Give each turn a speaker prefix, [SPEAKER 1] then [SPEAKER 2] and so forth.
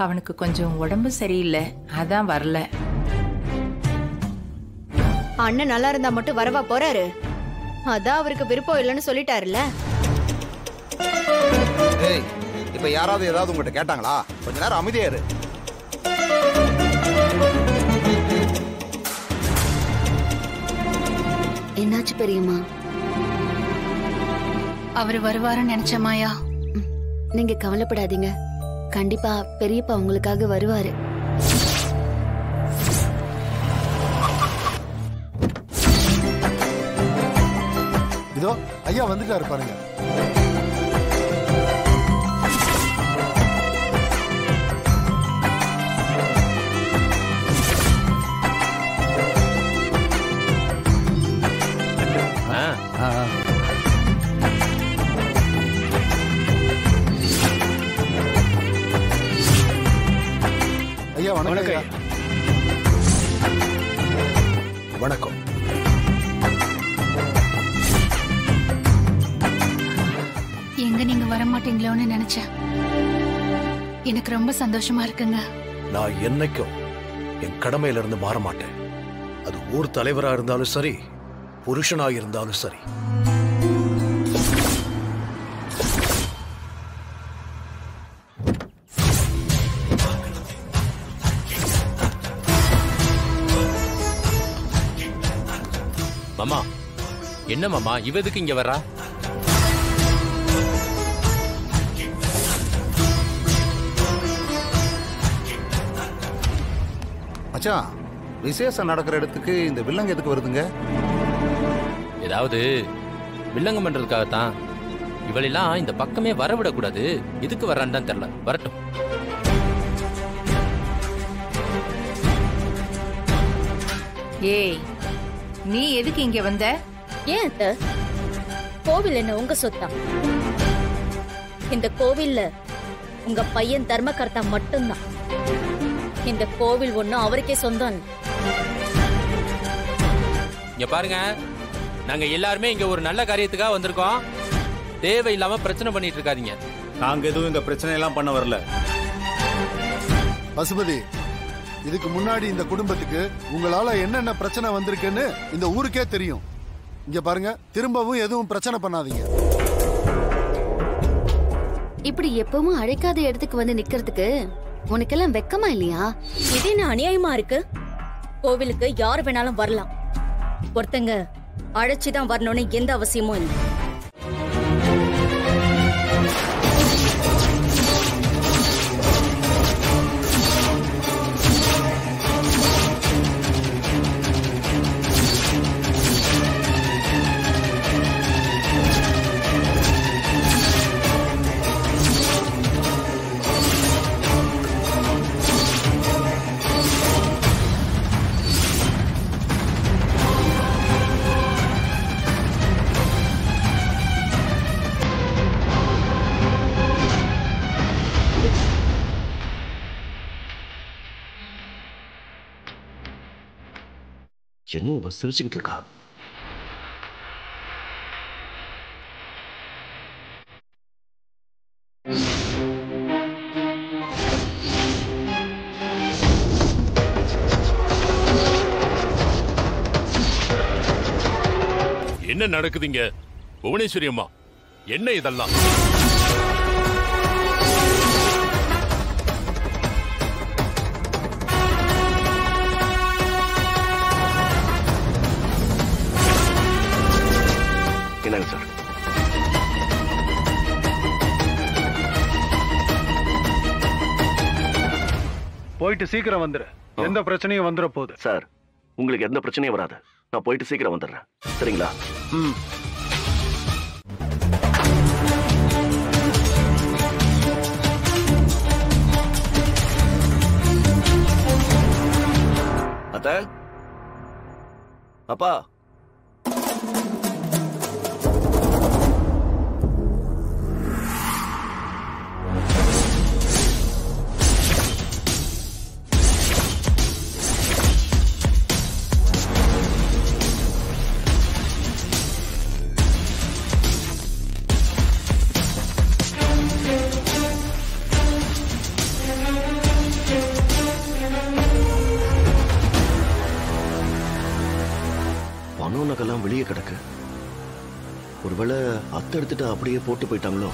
[SPEAKER 1] அவனுக்கு கொஞ்சம் உடம்பு சரியில்லை, அதான் வரல.
[SPEAKER 2] அண்ணன் நல்லா இருந்தா மட்டும் வரவா போறாரு? அதான் அவருக்கு விருப்பம் இல்லைன்னு சொல்லிட்டாருல்ல.
[SPEAKER 3] ஏய், இப்ப யாராவது ஏதாவது உங்ககிட்ட கேட்டாங்களா? கொஞ்ச நேரம் அமைதியா இரு.
[SPEAKER 4] என்னாச்சு பெரியம்மா?
[SPEAKER 5] அவரு வருவாருன்னு நினைச்சமாயா.
[SPEAKER 4] நீங்க கவலைப்படாதீங்க, கண்டிப்பா பெரியப்பா உங்களுக்காக வருவாரு.
[SPEAKER 6] இதோ ஐயா வந்துட்டாரு பாருங்க. ஐயா வணக்கம்.
[SPEAKER 3] வணக்கம்.
[SPEAKER 5] எங்க நீங்க வரமாட்டீங்களோன்னு நினைச்சேன். எனக்கு ரொம்ப சந்தோஷமா இருக்குங்க.
[SPEAKER 7] நான் என்னைக்கும் என் கடமையில இருந்து மாற மாட்டேன். அது ஊர் தலைவரா இருந்தாலும் சரி, புருஷனா இருந்தாலும் சரி.
[SPEAKER 8] மாமா, என்ன மாமா இவதுக்கு இங்க வர்றா?
[SPEAKER 3] மச்சான், விசேஷம் நடக்கிற இடத்துக்கு இந்த வில்லங்க எதுக்கு வருதுங்க?
[SPEAKER 8] ஏதாவது வில்லங்கம் பண்றதுக்காகத்தான். இவளெல்லாம் இந்த பக்கமே வரவிடக்கூடாது. எதுக்கு வர்றான்னு தான் தெரியல. வரட்டும்.
[SPEAKER 1] ஏய், நீ எதுக்கு இங்க வந்த?
[SPEAKER 9] ஏன் அத்த? கோவில் என்ன உங்க சொத்தா? இந்த கோவில்ல உங்க பையன் தர்மகர்த்தா மட்டும்தான். இந்த கோவில் ஒண்ணும் அவருக்கே சொந்தம்.
[SPEAKER 8] இங்க பாருங்க, நாங்க எல்லாருமே இங்க ஒரு நல்ல காரியத்துக்காக வந்திருக்கோம். தேவையில்லாம பிரச்சனை பண்ணிட்டு இருக்காதீங்க.
[SPEAKER 10] நாங்க எதுவும் இங்க பிரச்சனை எல்லாம் பண்ண வரல.
[SPEAKER 6] பசுபதி, இதுக்கு முன்னாடி இந்த குடும்பத்துக்கு உங்களால என்னென்ன பிரச்சனை வந்திருக்குன்னு இந்த ஊருக்கே தெரியும். இங்க பாருங்க, திரும்பவும் எதுவும் பிரச்சனை பண்ணாதீங்க.
[SPEAKER 4] இப்படி எப்பவும் அழைக்காத இடத்துக்கு வந்து நிக்கிறதுக்கு உனக்கெல்லாம் வெக்கமா இல்லையா?
[SPEAKER 9] இது என்ன அநியாயமா இருக்கு? கோவிலுக்கு யார் வேணாலும் வரலாம். ஒருத்தங்க அழைச்சுதான் வரணும்னு எந்த அவசியமும் இல்லை.
[SPEAKER 7] என்ன இவ சிரிச்சுக்கிட்டு இருக்கா?
[SPEAKER 11] என்ன நடக்குதுங்க? புவனேஸ்வரி அம்மா, என்ன இதெல்லாம்?
[SPEAKER 7] என்னங்க சார்?
[SPEAKER 12] போயிட்டு சீக்கிரம் வந்துரு. எந்த பிரச்சனையும் வந்துட போகுது.
[SPEAKER 7] சார், உங்களுக்கு எந்த பிரச்சனையும் வராது. நான் போயிட்டு சீக்கிரம் வந்துடுறேன். சரிங்களா? அத்தை, அப்பா,
[SPEAKER 13] தங்கம் நகைலாம் வெளியே கிடக்கு. ஒருவேளை அத்தை எடுத்துட்டு அப்படியே போட்டு போயிட்டாங்களோ?